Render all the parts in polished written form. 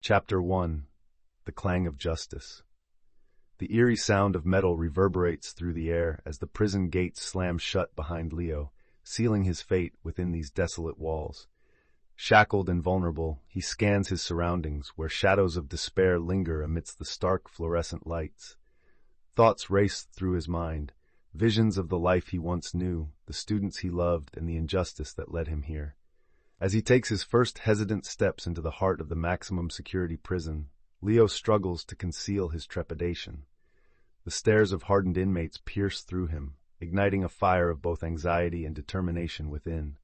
Chapter 1. The Clang of Justice. The eerie sound of metal reverberates through the air as the prison gates slam shut behind Leo, sealing his fate within these desolate walls. Shackled and vulnerable, he scans his surroundings, where shadows of despair linger amidst the stark fluorescent lights. Thoughts race through his mind, visions of the life he once knew, the students he loved, and the injustice that led him here. As he takes his first hesitant steps into the heart of the maximum security prison, Leo struggles to conceal his trepidation. The stares of hardened inmates pierce through him, igniting a fire of both anxiety and determination within.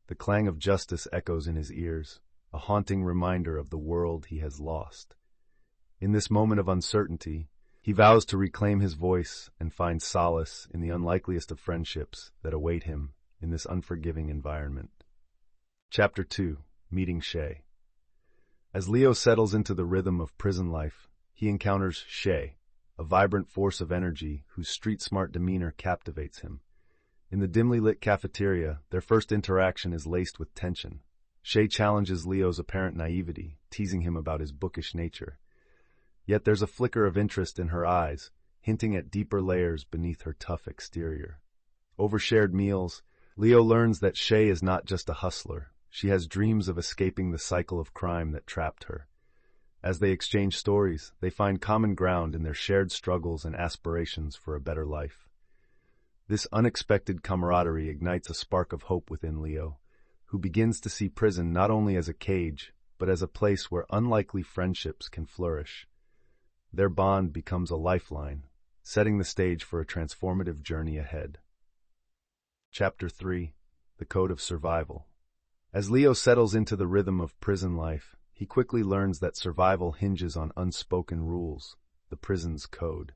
The clang of justice echoes in his ears, a haunting reminder of the world he has lost. In this moment of uncertainty, he vows to reclaim his voice and find solace in the unlikeliest of friendships that await him in this unforgiving environment. Chapter 2. Meeting Shay. As Leo settles into the rhythm of prison life, he encounters Shay, a vibrant force of energy whose street-smart demeanor captivates him. In the dimly lit cafeteria, their first interaction is laced with tension. Shay challenges Leo's apparent naivety, teasing him about his bookish nature. Yet there's a flicker of interest in her eyes, hinting at deeper layers beneath her tough exterior. Over shared meals, Leo learns that Shay is not just a hustler. She has dreams of escaping the cycle of crime that trapped her. As they exchange stories, they find common ground in their shared struggles and aspirations for a better life. This unexpected camaraderie ignites a spark of hope within Leo, who begins to see prison not only as a cage, but as a place where unlikely friendships can flourish. Their bond becomes a lifeline, setting the stage for a transformative journey ahead. Chapter 3. The Code of Survival. As Leo settles into the rhythm of prison life, he quickly learns that survival hinges on unspoken rules, the prison's code.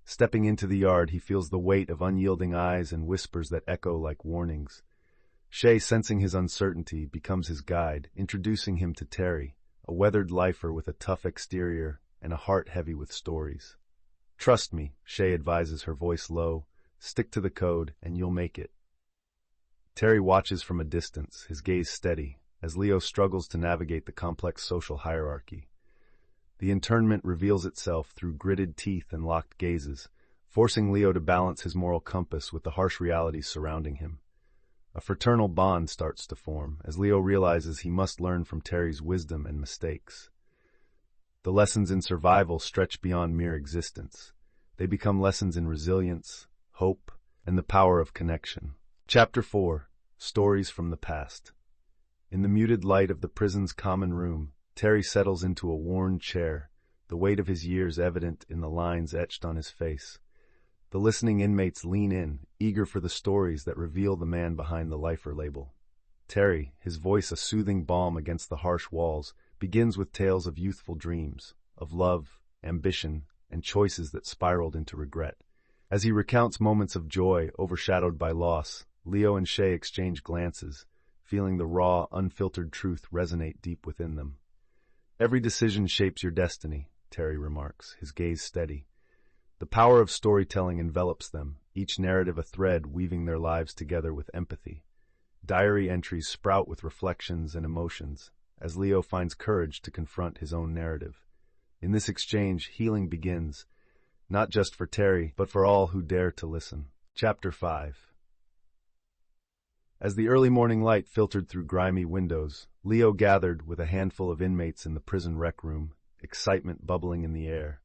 Stepping into the yard, he feels the weight of unyielding eyes and whispers that echo like warnings. Shay, sensing his uncertainty, becomes his guide, introducing him to Terry, a weathered lifer with a tough exterior and a heart heavy with stories. "Trust me," Shay advises, her voice low. "Stick to the code, and you'll make it." Terry watches from a distance, his gaze steady, as Leo struggles to navigate the complex social hierarchy. The internment reveals itself through gritted teeth and locked gazes, forcing Leo to balance his moral compass with the harsh realities surrounding him. A fraternal bond starts to form, as Leo realizes he must learn from Terry's wisdom and mistakes. The lessons in survival stretch beyond mere existence. They become lessons in resilience, hope, and the power of connection. Chapter 4. Stories from the Past. In the muted light of the prison's common room, Terry settles into a worn chair, the weight of his years evident in the lines etched on his face. The listening inmates lean in, eager for the stories that reveal the man behind the lifer label. Terry, his voice a soothing balm against the harsh walls, begins with tales of youthful dreams, of love, ambition, and choices that spiraled into regret. As he recounts moments of joy overshadowed by loss, Leo and Shay exchange glances, feeling the raw, unfiltered truth resonate deep within them. "Every decision shapes your destiny," Terry remarks, his gaze steady. The power of storytelling envelops them, each narrative a thread weaving their lives together with empathy. Diary entries sprout with reflections and emotions, as Leo finds courage to confront his own narrative. In this exchange, healing begins, not just for Terry, but for all who dare to listen. Chapter 5. As the early morning light filtered through grimy windows, Leo gathered with a handful of inmates in the prison rec room, excitement bubbling in the air.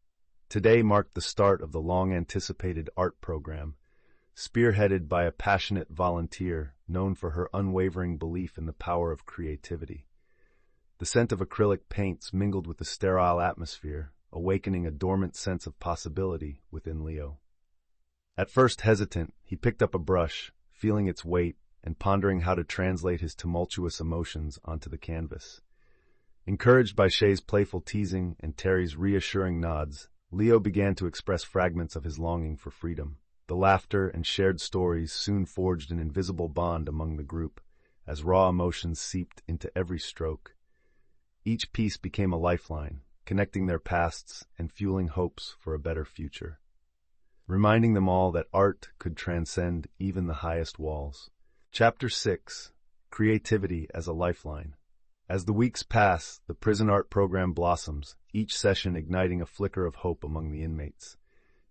Today marked the start of the long-anticipated art program, spearheaded by a passionate volunteer known for her unwavering belief in the power of creativity. The scent of acrylic paints mingled with the sterile atmosphere, awakening a dormant sense of possibility within Leo. At first hesitant, he picked up a brush, feeling its weight, and pondering how to translate his tumultuous emotions onto the canvas. Encouraged by Shay's playful teasing and Terry's reassuring nods, Leo began to express fragments of his longing for freedom. The laughter and shared stories soon forged an invisible bond among the group, as raw emotions seeped into every stroke. Each piece became a lifeline, connecting their pasts and fueling hopes for a better future, reminding them all that art could transcend even the highest walls. Chapter 6. Creativity as a Lifeline. As the weeks pass, the prison art program blossoms, each session igniting a flicker of hope among the inmates.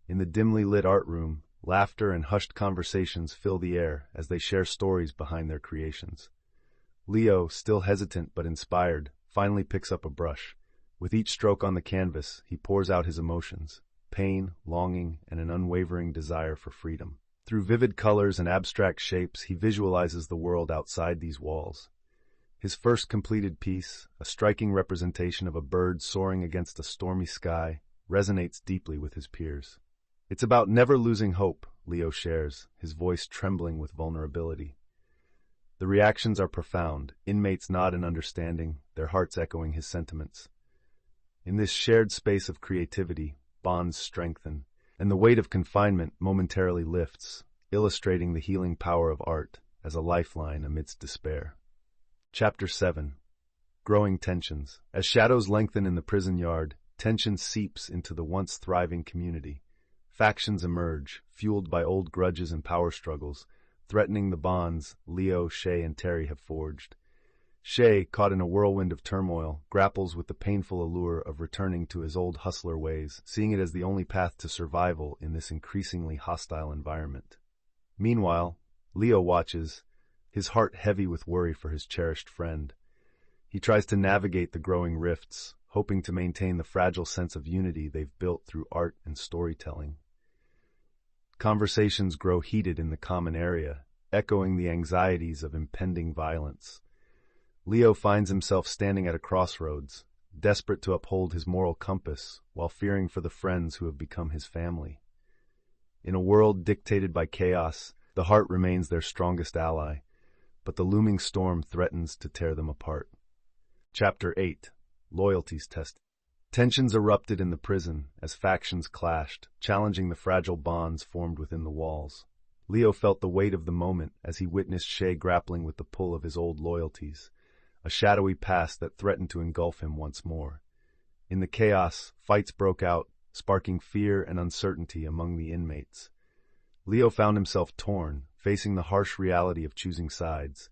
In the dimly lit art room, laughter and hushed conversations fill the air as they share stories behind their creations. Leo, still hesitant but inspired, finally picks up a brush. With each stroke on the canvas, he pours out his emotions: pain, longing, and an unwavering desire for freedom. Through vivid colors and abstract shapes, he visualizes the world outside these walls. His first completed piece, a striking representation of a bird soaring against a stormy sky, resonates deeply with his peers. It's about never losing hope, Leo shares, his voice trembling with vulnerability. The reactions are profound, inmates nod in understanding, their hearts echoing his sentiments. In this shared space of creativity, bonds strengthen, and the weight of confinement momentarily lifts, illustrating the healing power of art as a lifeline amidst despair. Chapter 7. Growing Tensions. As shadows lengthen in the prison yard, tension seeps into the once thriving community. Factions emerge, fueled by old grudges and power struggles, threatening the bonds Leo, Shay, and Terry have forged. Shay, caught in a whirlwind of turmoil, grapples with the painful allure of returning to his old hustler ways, seeing it as the only path to survival in this increasingly hostile environment. Meanwhile, Leo watches, his heart heavy with worry for his cherished friend. He tries to navigate the growing rifts, hoping to maintain the fragile sense of unity they've built through art and storytelling. Conversations grow heated in the common area, echoing the anxieties of impending violence. Leo finds himself standing at a crossroads, desperate to uphold his moral compass while fearing for the friends who have become his family. In a world dictated by chaos, the heart remains their strongest ally, but the looming storm threatens to tear them apart. Chapter 8. Loyalties Tested. Tensions erupted in the prison as factions clashed, challenging the fragile bonds formed within the walls. Leo felt the weight of the moment as he witnessed Shay grappling with the pull of his old loyalties, a shadowy past that threatened to engulf him once more. In the chaos, fights broke out, sparking fear and uncertainty among the inmates. Leo found himself torn, facing the harsh reality of choosing sides.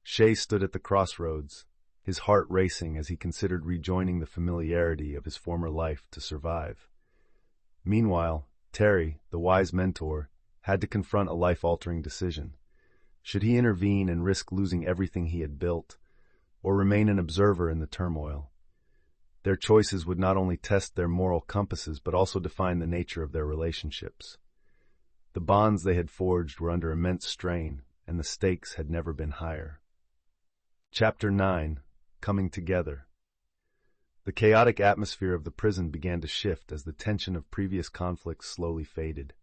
Shay stood at the crossroads, his heart racing as he considered rejoining the familiarity of his former life to survive. Meanwhile, Terry, the wise mentor, had to confront a life-altering decision. Should he intervene and risk losing everything he had built, or remain an observer in the turmoil? Their choices would not only test their moral compasses but also define the nature of their relationships. The bonds they had forged were under immense strain, and the stakes had never been higher. Chapter 9. Coming Together. The chaotic atmosphere of the prison began to shift as the tension of previous conflicts slowly faded.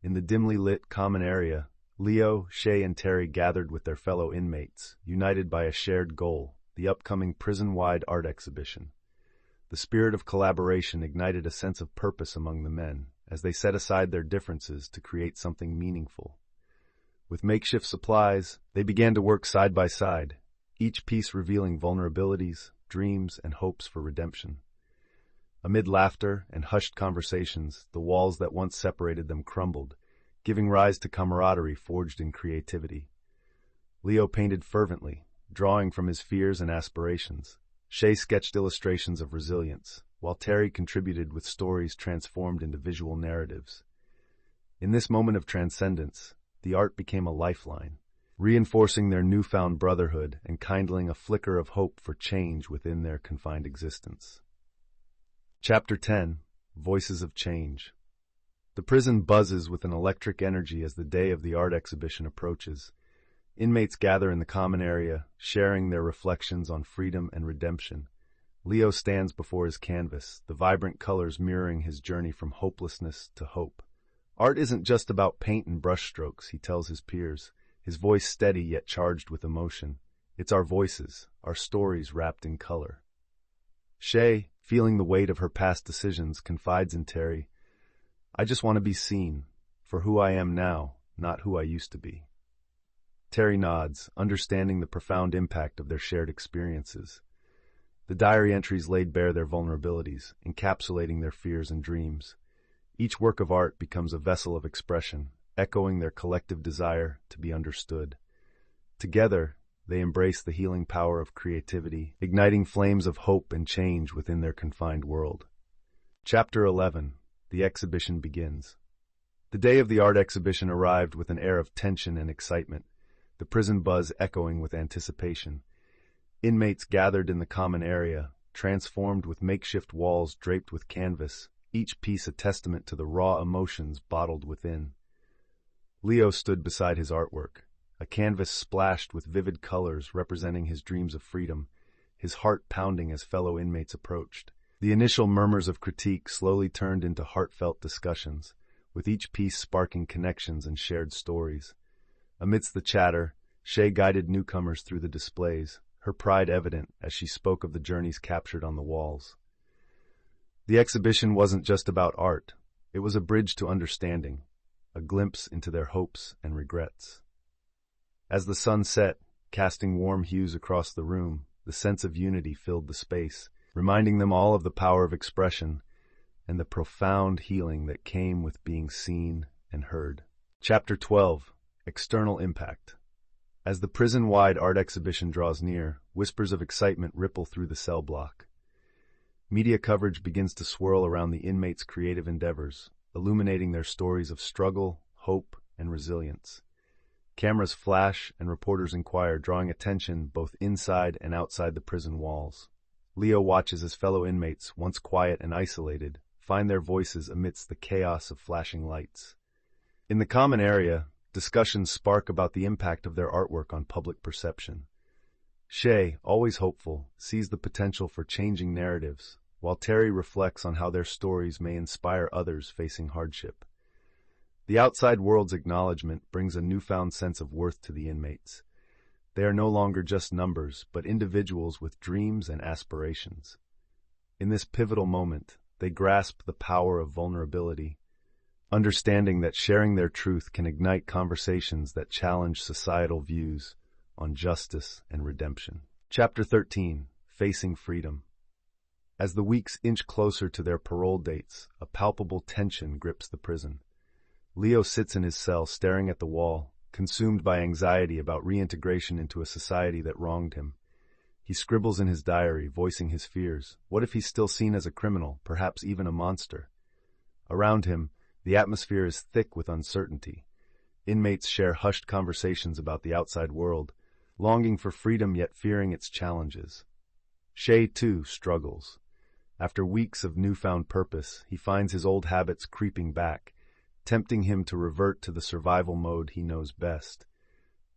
In the dimly lit common area, Leo, Shay, and Terry gathered with their fellow inmates, united by a shared goal, the upcoming prison-wide art exhibition. The spirit of collaboration ignited a sense of purpose among the men, as they set aside their differences to create something meaningful. With makeshift supplies, they began to work side by side, each piece revealing vulnerabilities, dreams, and hopes for redemption. Amid laughter and hushed conversations, the walls that once separated them crumbled, giving rise to camaraderie forged in creativity. Leo painted fervently, drawing from his fears and aspirations. Shay sketched illustrations of resilience, while Terry contributed with stories transformed into visual narratives. In this moment of transcendence, the art became a lifeline, reinforcing their newfound brotherhood and kindling a flicker of hope for change within their confined existence. Chapter 10. Voices of Change. The prison buzzes with an electric energy as the day of the art exhibition approaches. Inmates gather in the common area, sharing their reflections on freedom and redemption. Leo stands before his canvas, the vibrant colors mirroring his journey from hopelessness to hope. Art isn't just about paint and brushstrokes, he tells his peers, his voice steady yet charged with emotion. It's our voices, our stories wrapped in color. Shay, feeling the weight of her past decisions, confides in Terry, "I just want to be seen, for who I am now, not who I used to be." Terry nods, understanding the profound impact of their shared experiences. The diary entries laid bare their vulnerabilities, encapsulating their fears and dreams. Each work of art becomes a vessel of expression, echoing their collective desire to be understood. Together, they embrace the healing power of creativity, igniting flames of hope and change within their confined world. Chapter 11. The exhibition begins. The day of the art exhibition arrived with an air of tension and excitement, the prison buzz echoing with anticipation. Inmates gathered in the common area, transformed with makeshift walls draped with canvas, each piece a testament to the raw emotions bottled within. Leo stood beside his artwork, a canvas splashed with vivid colors representing his dreams of freedom, his heart pounding as fellow inmates approached. The initial murmurs of critique slowly turned into heartfelt discussions, with each piece sparking connections and shared stories. Amidst the chatter, Shay guided newcomers through the displays, her pride evident as she spoke of the journeys captured on the walls. The exhibition wasn't just about art, it was a bridge to understanding, a glimpse into their hopes and regrets. As the sun set, casting warm hues across the room, the sense of unity filled the space, reminding them all of the power of expression and the profound healing that came with being seen and heard. Chapter 12. External Impact. As the prison-wide art exhibition draws near, whispers of excitement ripple through the cell block. Media coverage begins to swirl around the inmates' creative endeavors, illuminating their stories of struggle, hope, and resilience. Cameras flash and reporters inquire, drawing attention both inside and outside the prison walls. Leo watches as fellow inmates, once quiet and isolated, find their voices amidst the chaos of flashing lights. In the common area, discussions spark about the impact of their artwork on public perception. Shay, always hopeful, sees the potential for changing narratives, while Terry reflects on how their stories may inspire others facing hardship. The outside world's acknowledgement brings a newfound sense of worth to the inmates. They are no longer just numbers, but individuals with dreams and aspirations. In this pivotal moment, they grasp the power of vulnerability, understanding that sharing their truth can ignite conversations that challenge societal views on justice and redemption. Chapter 13. Facing Freedom. As the weeks inch closer to their parole dates, a palpable tension grips the prison. Leo sits in his cell staring at the wall, consumed by anxiety about reintegration into a society that wronged him. He scribbles in his diary, voicing his fears. What if he's still seen as a criminal, perhaps even a monster? Around him, the atmosphere is thick with uncertainty. Inmates share hushed conversations about the outside world, longing for freedom yet fearing its challenges. Shay, too, struggles. After weeks of newfound purpose, he finds his old habits creeping back, tempting him to revert to the survival mode he knows best.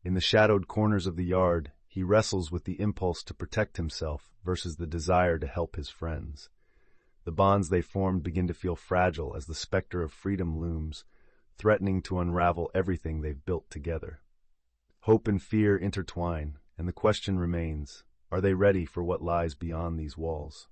In the shadowed corners of the yard, he wrestles with the impulse to protect himself versus the desire to help his friends. The bonds they formed begin to feel fragile as the specter of freedom looms, threatening to unravel everything they've built together. Hope and fear intertwine, and the question remains, are they ready for what lies beyond these walls?